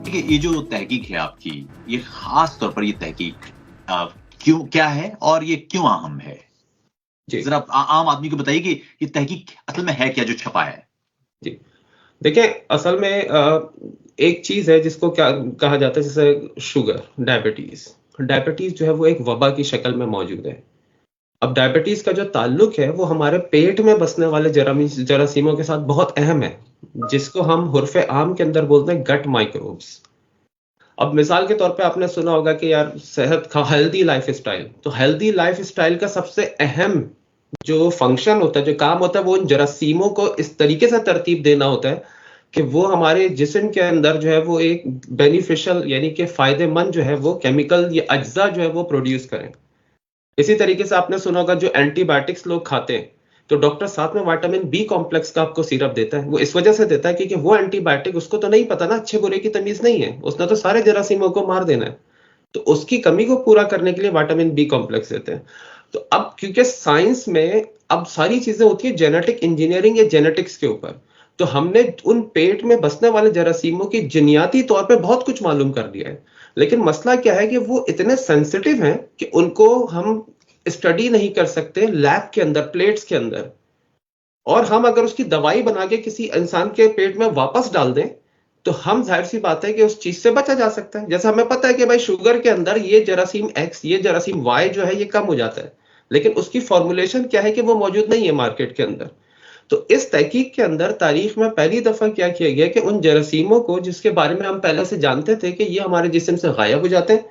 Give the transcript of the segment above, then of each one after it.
कि ये जो तहकीक है आपकी, ये खास तौर पर ये तहकीक क्यों क्या है और ये क्यों अहम है? जी, ज़रा आम आदमी को बताइए कि ये तहकीक असल में है क्या जो छपा है? जी। देखिए, असल में एक चीज़ है जिसको क्या कहा जाता है, जैसे शुगर, डायबिटीज़। डायबिटीज़ जो है वो एक वबा की शक्ल में मौजूद है। अब डायबिटीज़ का जो ताल्लुक है वो हमारे पेट में बसने वाले जरासीमों के साथ बहुत अहम है, जिसको हम हुर्फ़े आम के अंदर बोलते हैं गट माइक्रोब्स। अब मिसाल के तौर पे आपने सुना होगा कि यार सेहत का हेल्दी लाइफ़स्टाइल, तो हेल्दी लाइफ़स्टाइल का सबसे अहम जो फंक्शन होता है, जो काम होता है, वो उन जरासीमों को इस तरीके से तरतीब देना होता है कि वो हमारे जिस्म के अंदर जो है वो एक बेनिफिशियल यानी कि फ़ायदेमंद जो है वो केमिकल या अज्जा जो है वो प्रोड्यूस करें। इसी तरीके से आपने सुना होगा जो एंटीबायोटिक्स लोग खाते हैं, तो डॉक्टर साथ में विटामिन बी कॉम्प्लेक्स का आपको सिरप देता है। वो इस वजह से देता है क्योंकि वो एंटीबायोटिक उसको तो नहीं पता ना अच्छे बुरे की तमीज़ नहीं है, उसने तो सारे जरासीमों को मार देना है। तो उसकी कमी को पूरा करने के लिए विटामिन बी कॉम्प्लेक्स देते हैं। तो अब क्योंकि साइंस में अब सारी चीजें होती है जेनेटिक इंजीनियरिंग या जेनेटिक्स के ऊपर, तो हमने उन पेट में बसने वाले जरासीमों की जिनियाती तौर पे बहुत कुछ मालूम कर लिया है। लेकिन मसला क्या है कि वो इतने सेंसिटिव हैं कि उनको हम स्टडी नहीं कर सकते लैब के अंदर, प्लेट्स के अंदर। और हम अगर उसकी दवाई बना के किसी इंसान के पेट में वापस डाल दें, तो हम जाहिर सी बात है कि उस चीज से बचा जा सकता है। जैसे हमें पता है कि भाई शुगर के अंदर ये जरासीम एक्स, ये जरासीम वाई जो है ये कम हो जाता है, लेकिन उसकी फॉर्मुलेशन क्या है कि वो मौजूद नहीं है मार्केट के अंदर। तो इस तहकीक के अंदर तारीख में पहली दफा क्या किया गया कि उन जरासीमों को जिसके बारे में हम पहले से जानते थे कि ये हमारे जिस्म से गायब हो जाते हैं,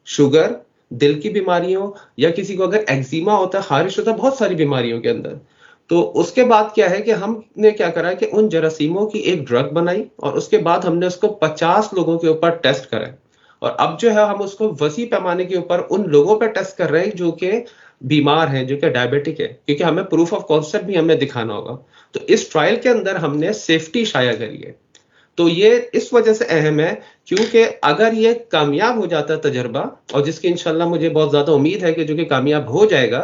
शुगर, दिल की बीमारियों, या किसी को अगर एक्जिमा होता है, खारिश होता है, बहुत सारी बीमारियों के अंदर। तो उसके बाद क्या है कि हमने क्या करा कि उन जरासीमों की एक ड्रग बनाई और उसके बाद हमने उसको 50 लोगों के ऊपर टेस्ट करा। और अब जो है हम उसको वसी पैमाने के ऊपर उन लोगों पर टेस्ट कर रहे हैं जो कि बीमार हैं, जो कि डायबिटिक है, क्योंकि हमें प्रूफ ऑफ कॉन्सेप्ट भी हमें दिखाना होगा। तो इस ट्रायल के अंदर हमने सेफ्टी शाया करी है। तो ये इस वजह से अहम है क्योंकि अगर ये कामयाब हो जाता है तजर्बा, और जिसकी इंशाल्लाह मुझे बहुत ज्यादा उम्मीद है कि जो कि कामयाब हो जाएगा,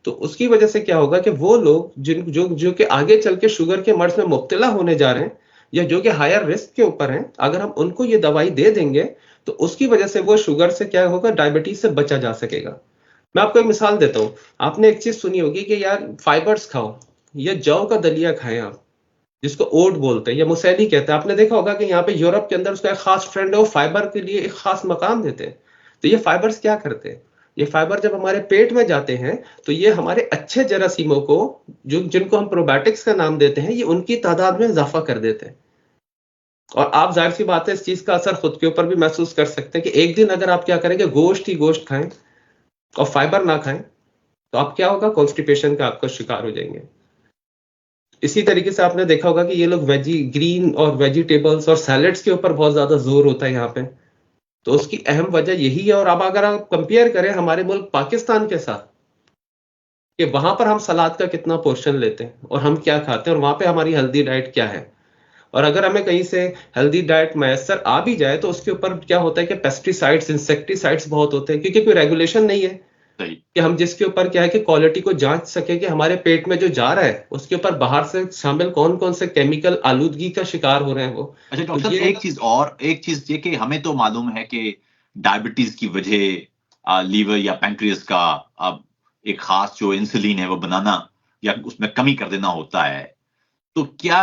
तो उसकी वजह से क्या होगा कि वो लोग जिन जो जो कि आगे चल के शुगर के मर्ज में मुब्तला होने जा रहे हैं या जो कि हायर रिस्क के ऊपर हैं, अगर हम उनको ये दवाई दे देंगे तो उसकी वजह से वो शुगर से क्या होगा, डायबिटीज से बचा जा सकेगा। मैं आपको एक मिसाल देता हूँ। आपने एक चीज सुनी होगी कि यार फाइबर्स खाओ, या जौ का दलिया खाएं आप, जिसको ओट बोलते हैं या मुसैली कहते हैं। आपने देखा होगा कि यहाँ पे यूरोप के अंदर उसका एक खास ट्रेंड है, वो फाइबर के लिए एक खास मकाम देते हैं। तो ये फाइबर्स क्या करते हैं, ये फाइबर जब हमारे पेट में जाते हैं तो ये हमारे अच्छे जरासीमों को, जो जिनको हम प्रोबायोटिक्स का नाम देते हैं, ये उनकी तादाद में इजाफा कर देते हैं। और आप जाहिर सी बात है इस चीज का असर खुद के ऊपर भी महसूस कर सकते हैं कि एक दिन अगर आप क्या करेंगे, गोश्त ही गोश्त खाएं और फाइबर ना खाएं, तो आप क्या होगा, कॉन्स्टिपेशन का आपका शिकार हो जाएंगे। इसी तरीके से आपने देखा होगा कि ये लोग वेजी ग्रीन और वेजिटेबल्स और सैलेड्स के ऊपर बहुत ज्यादा जोर होता है यहाँ पे। तो उसकी अहम वजह यही है। और अब अगर आप कंपेयर करें हमारे मुल्क पाकिस्तान के साथ, कि वहां पर हम सलाद का कितना पोर्शन लेते हैं और हम क्या खाते हैं, और वहां पे हमारी हेल्दी डाइट क्या है, और अगर हमें कहीं से हेल्दी डाइट मैसर आ भी जाए तो उसके ऊपर क्या होता है कि पेस्टिसाइड्स, इंसेक्टिसाइड्स बहुत होते हैं, क्योंकि कोई रेगुलेशन नहीं है सही। कि हम जिसके ऊपर क्या है कि क्वालिटी को जांच सके कि हमारे पेट में जो जा रहा है उसके ऊपर बाहर से शामिल कौन कौन से केमिकल आलूदगी का शिकार हो रहे हैं वो। अच्छा तो डॉक्टर साहब, ये एक चीज़ ये कि हमें तो मालूम है कि डायबिटीज़ की वजह लीवर या पैंक्रियास का एक खास जो इंसुलिन है वो बनाना या उसमें कमी कर देना होता है। तो क्या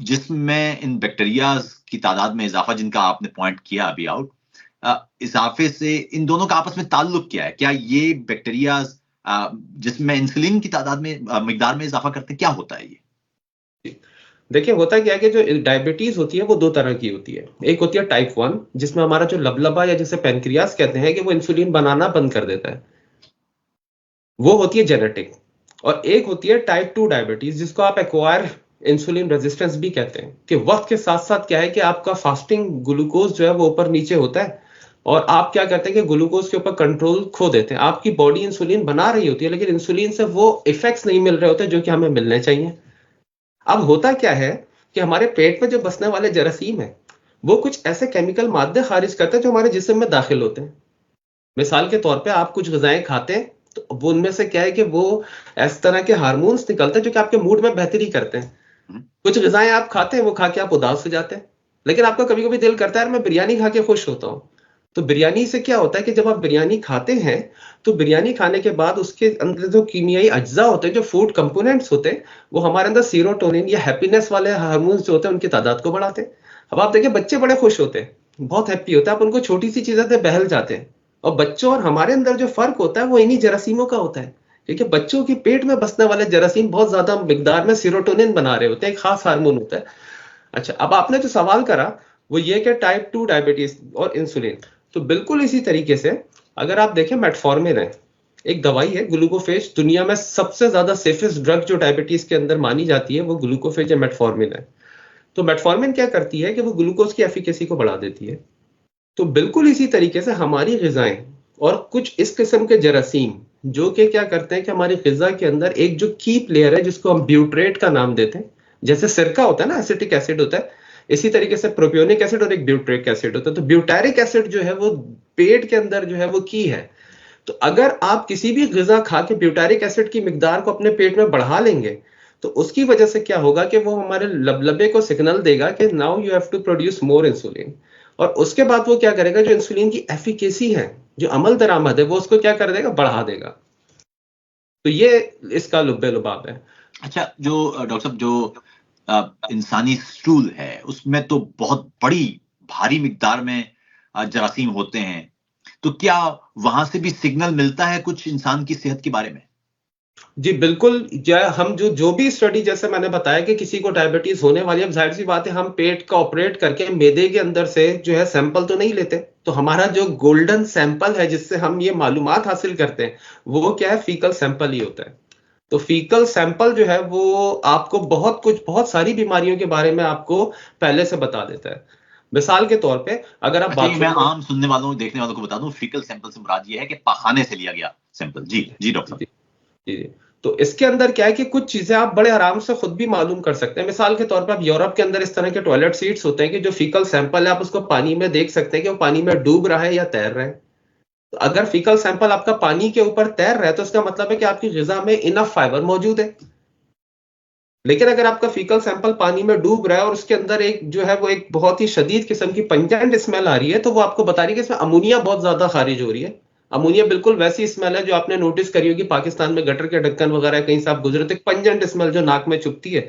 जिस्म में इन बैक्टीरियाज की तादाद में इजाफा जिनका आपने पॉइंट किया अभी आउट, इजाफे से इन दोनों का आपस में ताल्लुक क्या है? क्या ये बैक्टीरियाज जिस्म में इंसुलिन की तादाद में मिकदार में इजाफा करते हैं? क्या होता है ये? देखिए होता क्या है कि जो डायबिटीज होती है वो दो तरह की होती है। एक होती है टाइप 1, जिसमें हमारा जो लबलबा या जिसे पेनक्रियास कहते हैं कि वो इंसुलिन बनाना बंद कर देता है, वो होती है जेनेटिक। और एक होती है टाइप 2 डायबिटीज, जिसको आप एक्वायर इंसुलिन रेजिस्टेंस भी कहते हैं, कि वक्त के साथ साथ क्या है कि आपका फास्टिंग ग्लूकोज जो है वो ऊपर नीचे होता है, और आप क्या करते हैं कि ग्लूकोज के ऊपर कंट्रोल खो देते हैं। आपकी बॉडी इंसुलिन बना रही होती है लेकिन इंसुलिन से वो इफेक्ट्स नहीं मिल रहे होते जो कि हमें मिलने चाहिए। अब होता क्या है कि हमारे पेट में जो बसने वाले जरासीम है, वो कुछ ऐसे केमिकल मादे खारिज करते हैं जो हमारे जिस्म में दाखिल होते हैं। मिसाल के तौर पे आप कुछ ग़िज़ाएँ खाते हैं, तो वो उनमें से क्या है कि वो इस तरह के हार्मोन्स निकलते हैं जो कि आपके मूड में बेहतरी करते हैं। हुँ, कुछ ग़िज़ाएँ आप खाते हैं, वो खा के आप उदास हो जाते हैं। लेकिन आपका कभी कभी दिल करता है यार मैं बिरयानी खा के खुश होता हूँ। तो बिरयानी से क्या होता है कि जब आप बिरयानी खाते हैं तो बिरयानी खाने के बाद उसके अंदर जो कीमियाई अज्जा होते हैं, जो फूड कंपोनेंट्स होते हैं, वो हमारे अंदर सीरोटोनिन या हैप्पीनेस वाले हार्मोन्स जो होते हैं उनकी तादाद को बढ़ाते हैं। अब आप देखिए बच्चे बड़े खुश होते हैं, बहुत हैप्पी होते हैं, आप उनको छोटी सी चीजें से बहल जाते हैं। और बच्चों और हमारे अंदर जो फर्क होता है वो इन्हीं जरासीमों का होता है। क्योंकि बच्चों के पेट में बसने वाले जरासीम बहुत ज्यादा मिकदार में सीरोटोनिन बना रहे होते हैं, एक खास हार्मोन होता है। अच्छा, अब आपने जो सवाल करा वो ये कि टाइप 2 डायबिटीज और इंसुलिन, तो बिल्कुल इसी तरीके से अगर आप देखें मेटफॉर्मिन है, एक दवाई है ग्लूकोफेज, दुनिया में सबसे ज्यादा सेफेस्ट ड्रग जो डायबिटीज के अंदर मानी जाती है वो ग्लूकोफेज या मेटफॉर्मिन है। तो मेटफॉर्मिन क्या करती है कि वो ग्लूकोज की एफिकेसी को बढ़ा देती है। तो बिल्कुल इसी तरीके से हमारी ग़िज़ाएं और कुछ इस किस्म के जरासीम जो कि क्या करते हैं कि हमारी ग़िज़ा के अंदर एक जो की प्लेयर है जिसको हम ब्यूट्रेट का नाम देते हैं, जैसे सिरका होता है ना, एसिटिक एसिड होता है, इसी तरीके से प्रोपियोनिक एसिड और एक ब्यूट्रिक एसिड होता है। तो ब्यूटारिक एसिड जो है वो पेट के अंदर जो है वो की है। तो अगर आप किसी भी ग़िज़ा खा के ब्यूटारिक एसिड की मिकदार को अपने पेट में बढ़ा लेंगे तो उसकी वजह से क्या होगा कि वो हमारे लबलबे को सिग्नल देगा कि now you have to produce more insulin. और उसके बाद वो क्या करेगा, जो इंसुलिन की एफिकेसी है, जो अमल दरामद है, वो उसको क्या कर देगा, बढ़ा देगा। तो ये इसका लुब्बे लुबाब है। अच्छा, जो डॉक्टर साहब जो इंसानी स्टूल है उसमें तो बहुत बड़ी भारी मिकदार में जरासीम होते हैं, तो क्या वहां से भी सिग्नल मिलता है कुछ इंसान की सेहत के बारे में? जी बिल्कुल, हम जो भी स्टडी, जैसे मैंने बताया कि किसी को डायबिटीज होने वाली है, अब जाहिर सी बात है हम पेट का ऑपरेट करके मैदे के अंदर से जो है सैंपल तो नहीं लेते। तो हमारा जो गोल्डन सैंपल है जिससे हम ये मालूमात हासिल करते हैं वो क्या है, फीकल सैंपल ही होता है। तो फीकल सैंपल जो है वो आपको बहुत सारी बीमारियों के बारे में आपको पहले से बता देता है। मिसाल के तौर पे अगर आप अच्छा, ये मैं बाथरूम में, आम सुनने वालों देखने वालों को बता दूं, फीकल सैंपल से मुराद ये है कि पाखाने से लिया गया सैंपल। जी जी डॉक्टर जी, जी, जी। तो इसके अंदर क्या है कि कुछ चीजें आप बड़े आराम से खुद भी मालूम कर सकते हैं। मिसाल के तौर पर आप यूरोप के अंदर इस तरह के टॉयलेट सीट्स होते हैं कि जो फीकल सैंपल है आप उसको पानी में देख सकते हैं कि वो पानी में डूब रहा है या तैर रहा है। तो अगर फीकल सैंपल आपका पानी के ऊपर तैर रहा है तो इसका मतलब है कि आपकी ग़िज़ा में इनफ फाइबर मौजूद है। लेकिन अगर आपका फीकल सैंपल पानी में डूब रहा है और उसके अंदर एक जो है वो एक बहुत ही शदीद किस्म की पंजेंट स्मेल आ रही है, तो वो आपको बता रही है कि इसमें अमोनिया बहुत ज्यादा खारिज हो रही है। अमोनिया बिल्कुल वैसी स्मेल है जो आपने नोटिस करी होगी पाकिस्तान में गटर के ढक्कन वगैरह कहीं से आप गुजरे तो पंजेंट स्मेल जो नाक में चुभती है।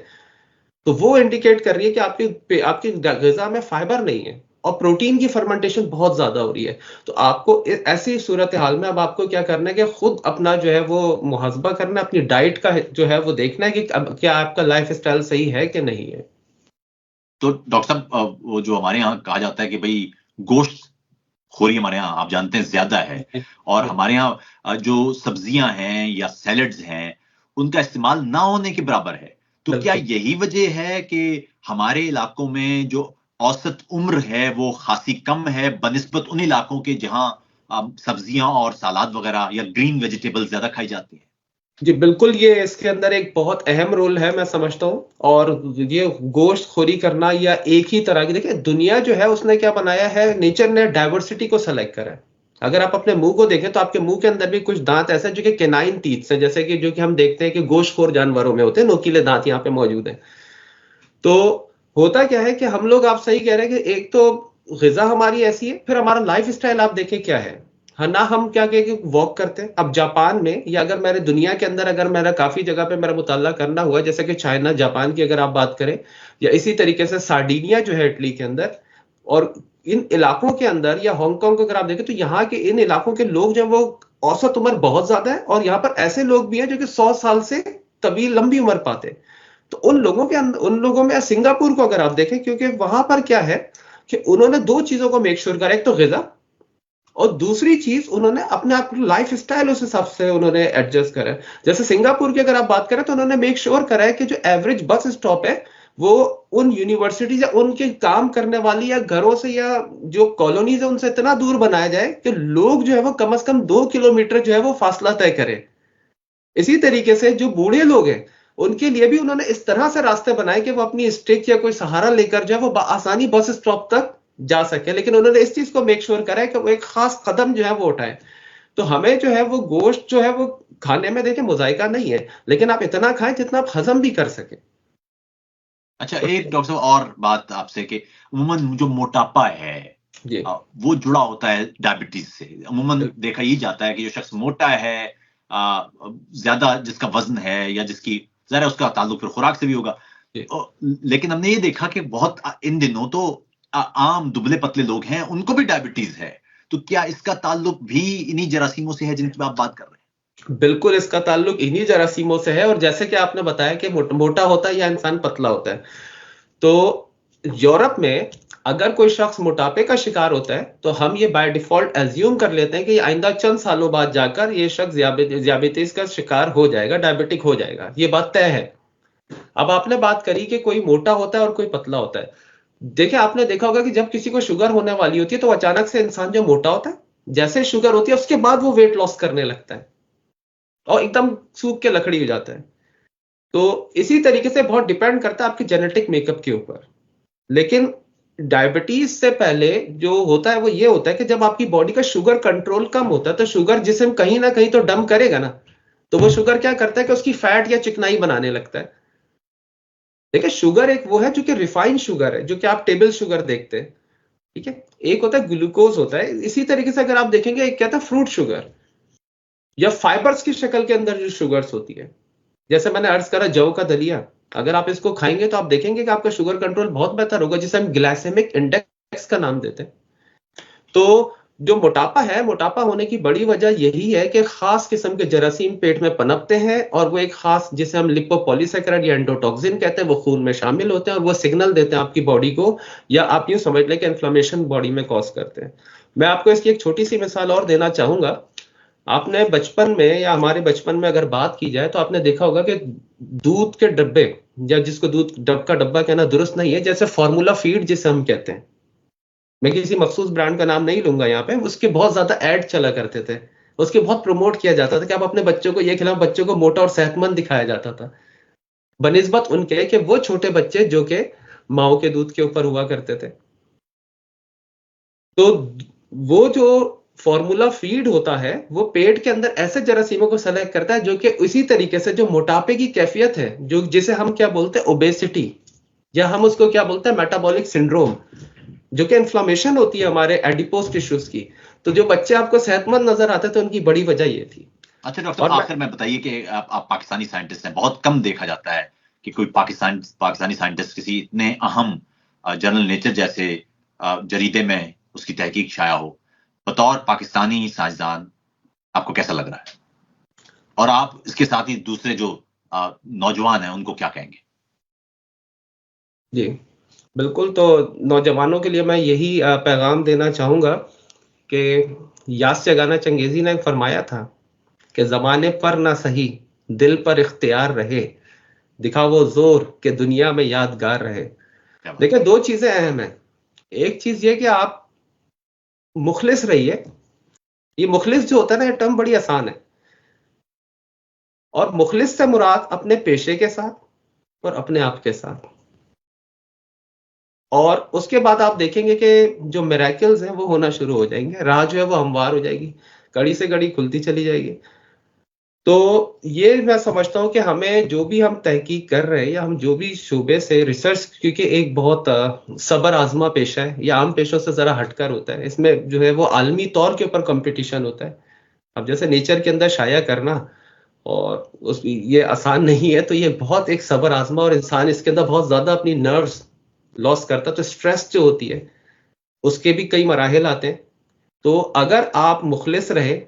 तो वो इंडिकेट कर रही है कि आपकी आपकी ग़िज़ा में फाइबर नहीं है और प्रोटीन की फर्मेंटेशन बहुत ज्यादा हो रही है। तो आपको ऐसी सूरत हाल में अब आपको क्या करना है कि खुद अपना जो है वो मुहासबा करना है, अपनी डाइट का जो है वो देखना है कि अब क्या आपका लाइफ स्टाइल सही है कि नहीं है। तो डॉक्टर साहब, वो जो हमारे यहाँ कहा जाता है कि भाई गोश्त खोरी हमारे यहाँ आप जानते हैं ज्यादा है, जी, और हमारे यहाँ जो सब्जियां हैं या सैलड्स हैं उनका इस्तेमाल ना होने के बराबर है। तो क्या बिल्कुल। यही वजह है कि हमारे इलाकों में जो औसत उम्र है वो खासी कम है बनिस्बत उन इलाकों के जहां सब्जियां और सलाद वगैरह या ग्रीन वेजिटेबल ज्यादा खाई जाती है? जी बिल्कुल, ये इसके अंदर एक बहुत अहम रोल है मैं समझता हूँ। और ये गोश्त खोरी करना या एक ही तरह की, देखिए दुनिया जो है उसने क्या बनाया है, नेचर ने डाइवर्सिटी को सेलेक्ट करा है। अगर आप अपने मुंह को देखें तो आपके मुंह के अंदर भी कुछ दांत ऐसे हैं जो कि केनाइन टीथ है, जैसे कि जो कि हम देखते हैं कि गोश्तखोर जानवरों में होते हैं, नोकीले दांत यहाँ पे मौजूद हैं। तो होता क्या है कि हम लोग, आप सही कह रहे हैं कि एक तो ग़िज़ा हमारी ऐसी है, फिर हमारा लाइफ स्टाइल आप देखें क्या है। हाँ ना, हम क्या कहें कि वॉक करते हैं। अब जापान में या अगर मेरे दुनिया के अंदर अगर मेरा काफी जगह पे मेरा मुताला करना हुआ, जैसे कि चाइना, जापान की अगर आप बात करें, या इसी तरीके से सार्डिनिया जो है इटली के अंदर, और इन इलाकों के अंदर, या हांगकांग को अगर आप देखें तो यहाँ के इन इलाकों के लोग जो है वो औसत उम्र बहुत ज्यादा है, और यहाँ पर ऐसे लोग भी हैं जो कि 100 साल से तभी लंबी उम्र पाते हैं। तो उन लोगों के अंदर, उन लोगों में, सिंगापुर को अगर आप देखें, क्योंकि वहां पर क्या है कि उन्होंने दो चीजों को मेक श्योर करा, एक तो ग़िज़ा और दूसरी चीज उन्होंने अपने आप लाइफ स्टाइल उस हिसाब से उन्होंने एडजस्ट करा है। जैसे सिंगापुर की अगर आप बात करें तो उन्होंने मेक श्योर करा है कि जो एवरेज बस स्टॉप है वो उन यूनिवर्सिटीज या उनके काम करने वाली या घरों से या जो कॉलोनीज है उनसे इतना दूर बनाया जाए कि लोग जो है वो कम से कम 2 किलोमीटर जो है वो फासला तय करें। इसी तरीके से जो बूढ़े लोग हैं उनके लिए भी उन्होंने इस तरह से रास्ते बनाए कि वो अपनी स्टिक या कोई सहारा लेकर जो है वो आसानी बस स्टॉप तक जा सके। लेकिन उन्होंने इस चीज को मेक श्योर करा है कि वो एक खास कदम जो है वो उठाए। तो हमें जो है वो गोश्त जो है वो खाने में, देखिए मुजायका नहीं है, लेकिन आप इतना खाएं जितना आप हजम भी कर सके। अच्छा, एक डॉक्टर साहब और बात आपसे कि अमूमन जो मोटापा है जी वो जुड़ा होता है डायबिटीज से। अमूमन बिल्कुल देखा ये जाता है कि जो शख्स मोटा है, ज्यादा जिसका वजन है या जिसकी जरा उसका ताल्लुक फिर खुराक से भी होगा। जी लेकिन हमने ये देखा कि बहुत इन दिनों तो आम दुबले पतले लोग हैं, उनको भी डायबिटीज है। तो क्या इसका ताल्लुक भी इन्हीं जरासीमों से है जिनकी आप बात कर रहे हैं? बिल्कुल इसका ताल्लुक इन्हीं जरासीमों से है। और जैसे कि आपने बताया कि मोटा होता है या इंसान पतला होता है, तो यूरोप में अगर कोई शख्स मोटापे का शिकार होता है तो हम ये बाय डिफॉल्ट एज्यूम कर लेते हैं कि आइंदा चंद सालों बाद जाकर ये शख्स दियाबितीज का शिकार हो जाएगा, डायबिटिक हो जाएगा। ये बात तय है। अब आपने बात करी कि कोई मोटा होता है और कोई पतला होता है। देखिए, आपने देखा होगा कि जब किसी को शुगर होने वाली होती है तो अचानक से इंसान जो मोटा होता है, जैसे शुगर होती है उसके बाद वो वेट लॉस करने लगता है और एकदम सूख के लकड़ी हो जाता है। तो इसी तरीके से बहुत डिपेंड करता है आपके जेनेटिक मेकअप के ऊपर। लेकिन डायबिटीज से पहले जो होता है वो ये होता है कि जब आपकी बॉडी का शुगर कंट्रोल कम होता है तो शुगर जिसम कहीं ना कहीं तो डंप करेगा ना। तो वो शुगर क्या करता है कि उसकी फैट या चिकनाई बनाने लगता है। देखिए, शुगर एक वो है जो कि रिफाइंड शुगर है, जो कि आप टेबल शुगर देखते हैं। ठीक है, एक होता है ग्लूकोज होता है। इसी तरीके से अगर आप देखेंगे, एक क्या था फ्रूट शुगर या फाइबर्स की शक्ल के अंदर जो शुगर्स होती है। जैसे मैंने अर्ज करा जौ का दलिया, अगर आप इसको खाएंगे तो आप देखेंगे कि आपका शुगर कंट्रोल बहुत बेहतर होगा, जिसे हम ग्लाइसेमिक इंडेक्स का नाम देते हैं। तो जो मोटापा है, मोटापा होने की बड़ी वजह यही है कि खास किस्म के जरासीम पेट में पनपते हैं और वो एक खास, जिसे हम लिपोपॉलीसैकेराइड या एंडोटॉक्सिन कहते हैं, वो खून में शामिल होते हैं और वो सिग्नल देते हैं आपकी बॉडी को, या आप यूं समझ लें कि इन्फ्लेमेशन बॉडी में कॉज करते हैं। मैं आपको इसकी एक छोटी सी मिसाल और देना चाहूंगा। आपने बचपन में या हमारे बचपन में अगर बात की जाए तो आपने देखा होगा कि दूध के डब्बे, या जिसको दूध का डब्बा कहना दुरुस्त नहीं है, जैसे फार्मूला फीड जिसे हम कहते हैं, मैं किसी मखसूस ब्रांड का नाम नहीं लूंगा यहाँ पे, उसके बहुत ज्यादा ऐड चला करते थे। उसके बहुत प्रमोट किया जाता था कि आप अपने बच्चों को ये खिलाओ, बच्चों को मोटा और सेहतमंद दिखाया जाता था बनिस्बत उनके कि वो छोटे बच्चे जो कि माओ के दूध के ऊपर हुआ करते थे। तो वो जो फॉर्मूला फीड होता है वो पेट के अंदर ऐसे जरासीमों को सेलेक्ट करता है जो कि इसी तरीके से जो मोटापे की कैफियत है, जो जिसे हम क्या बोलते हैं ओबेसिटी, या हम उसको क्या बोलते हैं मेटाबॉलिक सिंड्रोम, जो कि इन्फ्लामेशन होती है हमारे एडिपोज टिश्यूज की। तो जो बच्चे आपको सेहतमंद नजर आते थे उनकी बड़ी वजह ये थी। अच्छा डॉक्टर, और आखिर में बताइए कि आप पाकिस्तानी साइंटिस्ट हैं, बहुत कम देखा जाता है कि कोई पाकिस्तानी साइंटिस्ट किसी इतने अहम जर्नल नेचर जैसे जरीदे में उसकी तहकीक शाया हो। बतौर पाकिस्तानी साइंसदान आपको कैसा लग रहा है, और आप इसके साथ ही दूसरे जो नौजवान हैं उनको क्या कहेंगे? जी बिल्कुल, तो नौजवानों के लिए मैं यही पैगाम देना चाहूंगा कि यास्य गाना चंगेजी ने फरमाया था कि जमाने पर ना सही दिल पर इख्तियार रहे, दिखा वो जोर के दुनिया में यादगार रहे। क्या बात देखिए, दो चीजें अहम है। एक चीज ये कि आप मुखलिस रहिए। ये मुखलिस जो होता है ना, ये टर्म बड़ी आसान है। और मुखलिस से मुराद अपने पेशे के साथ और अपने आप के साथ। और उसके बाद आप देखेंगे कि जो मिरेकल्स हैं वो होना शुरू हो जाएंगे, राह जो है वो हमवार हो जाएगी, कड़ी से कड़ी खुलती चली जाएगी। तो ये मैं समझता हूँ कि हमें जो भी हम तहकीक कर रहे हैं या हम जो भी शोबे से रिसर्च, क्योंकि एक बहुत सबर आजमा पेशा है, या आम पेशों से जरा हटकर होता है, इसमें जो है वो आलमी तौर के ऊपर कंपटीशन होता है। अब जैसे नेचर के अंदर शाया करना और उस ये आसान नहीं है, तो ये बहुत एक सबर आजमा, और इंसान इसके अंदर बहुत ज्यादा अपनी नर्व्स लॉस करता है। तो स्ट्रेस जो होती है उसके भी कई मराहल आते हैं। तो अगर आप मुखलिस रहे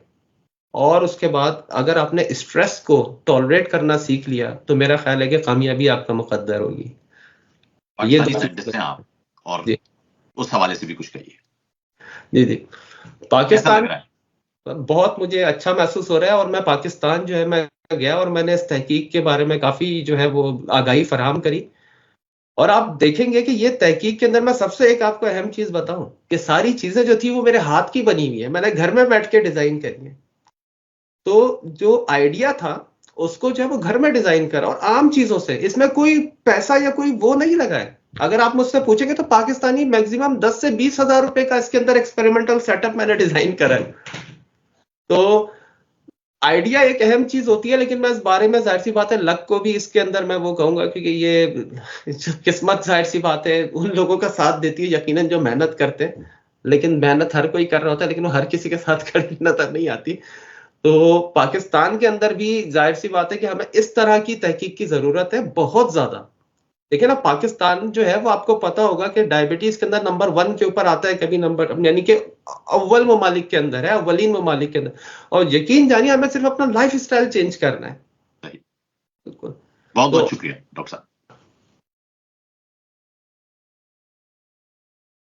और उसके बाद अगर आपने स्ट्रेस को टॉलरेट करना सीख लिया, तो मेरा ख्याल है कि कामयाबी आपका मुकद्दर होगी। ये पाकिस्तानी दो साइंटिस्ट हैं आप, और जी उस हवाले से भी कुछ कहिए। जी जी कैसा लग पाकिस्तान, रहा है? बहुत मुझे अच्छा महसूस हो रहा है। और मैं पाकिस्तान जो है मैं गया और मैंने इस तहकीक के बारे में काफी जो है वो आगाही फराहम करी। और आप देखेंगे कि ये तहकीक के अंदर मैं सबसे एक आपको अहम चीज बताऊं कि सारी चीजें जो थी वो मेरे हाथ की बनी हुई है, मैंने घर में बैठ के डिजाइन करी है। तो जो आइडिया था उसको जो है वो घर में डिजाइन करा, और आम चीजों से, इसमें कोई पैसा या कोई वो नहीं लगा है। अगर आप मुझसे पूछेंगे तो पाकिस्तानी मैक्सिमम 10 से 20 हजार रुपए का इसके अंदर एक्सपेरिमेंटल सेटअप मैंने डिजाइन करा है। तो आइडिया एक अहम चीज होती है, लेकिन मैं इस बारे में जाहिर सी बात है लक को भी इसके अंदर मैं वो कहूंगा, क्योंकि ये किस्मत जाहिर सी बात है उन लोगों का साथ देती है यकीनन जो मेहनत करते हैं, लेकिन मेहनत हर कोई कर रहा होता है, लेकिन वो हर किसी के साथ कड़ी नजर नहीं आती। तो पाकिस्तान के अंदर भी जाहिर सी बात है कि हमें इस तरह की तहकीक की जरूरत है बहुत ज्यादा। देखिए ना, पाकिस्तान जो है वो आपको पता होगा कि डायबिटीज के अंदर नंबर 1 के ऊपर आता है, कभी नंबर, यानी कि अव्वल ममालिक के अंदर है, अव्वलीन ममालिक के अंदर। और यकीन जानिए हमें सिर्फ अपना लाइफ स्टाइल चेंज करना है। सही। बिल्कुल। बहुत तो बहुत शुक्रिया डॉक्टर साहब।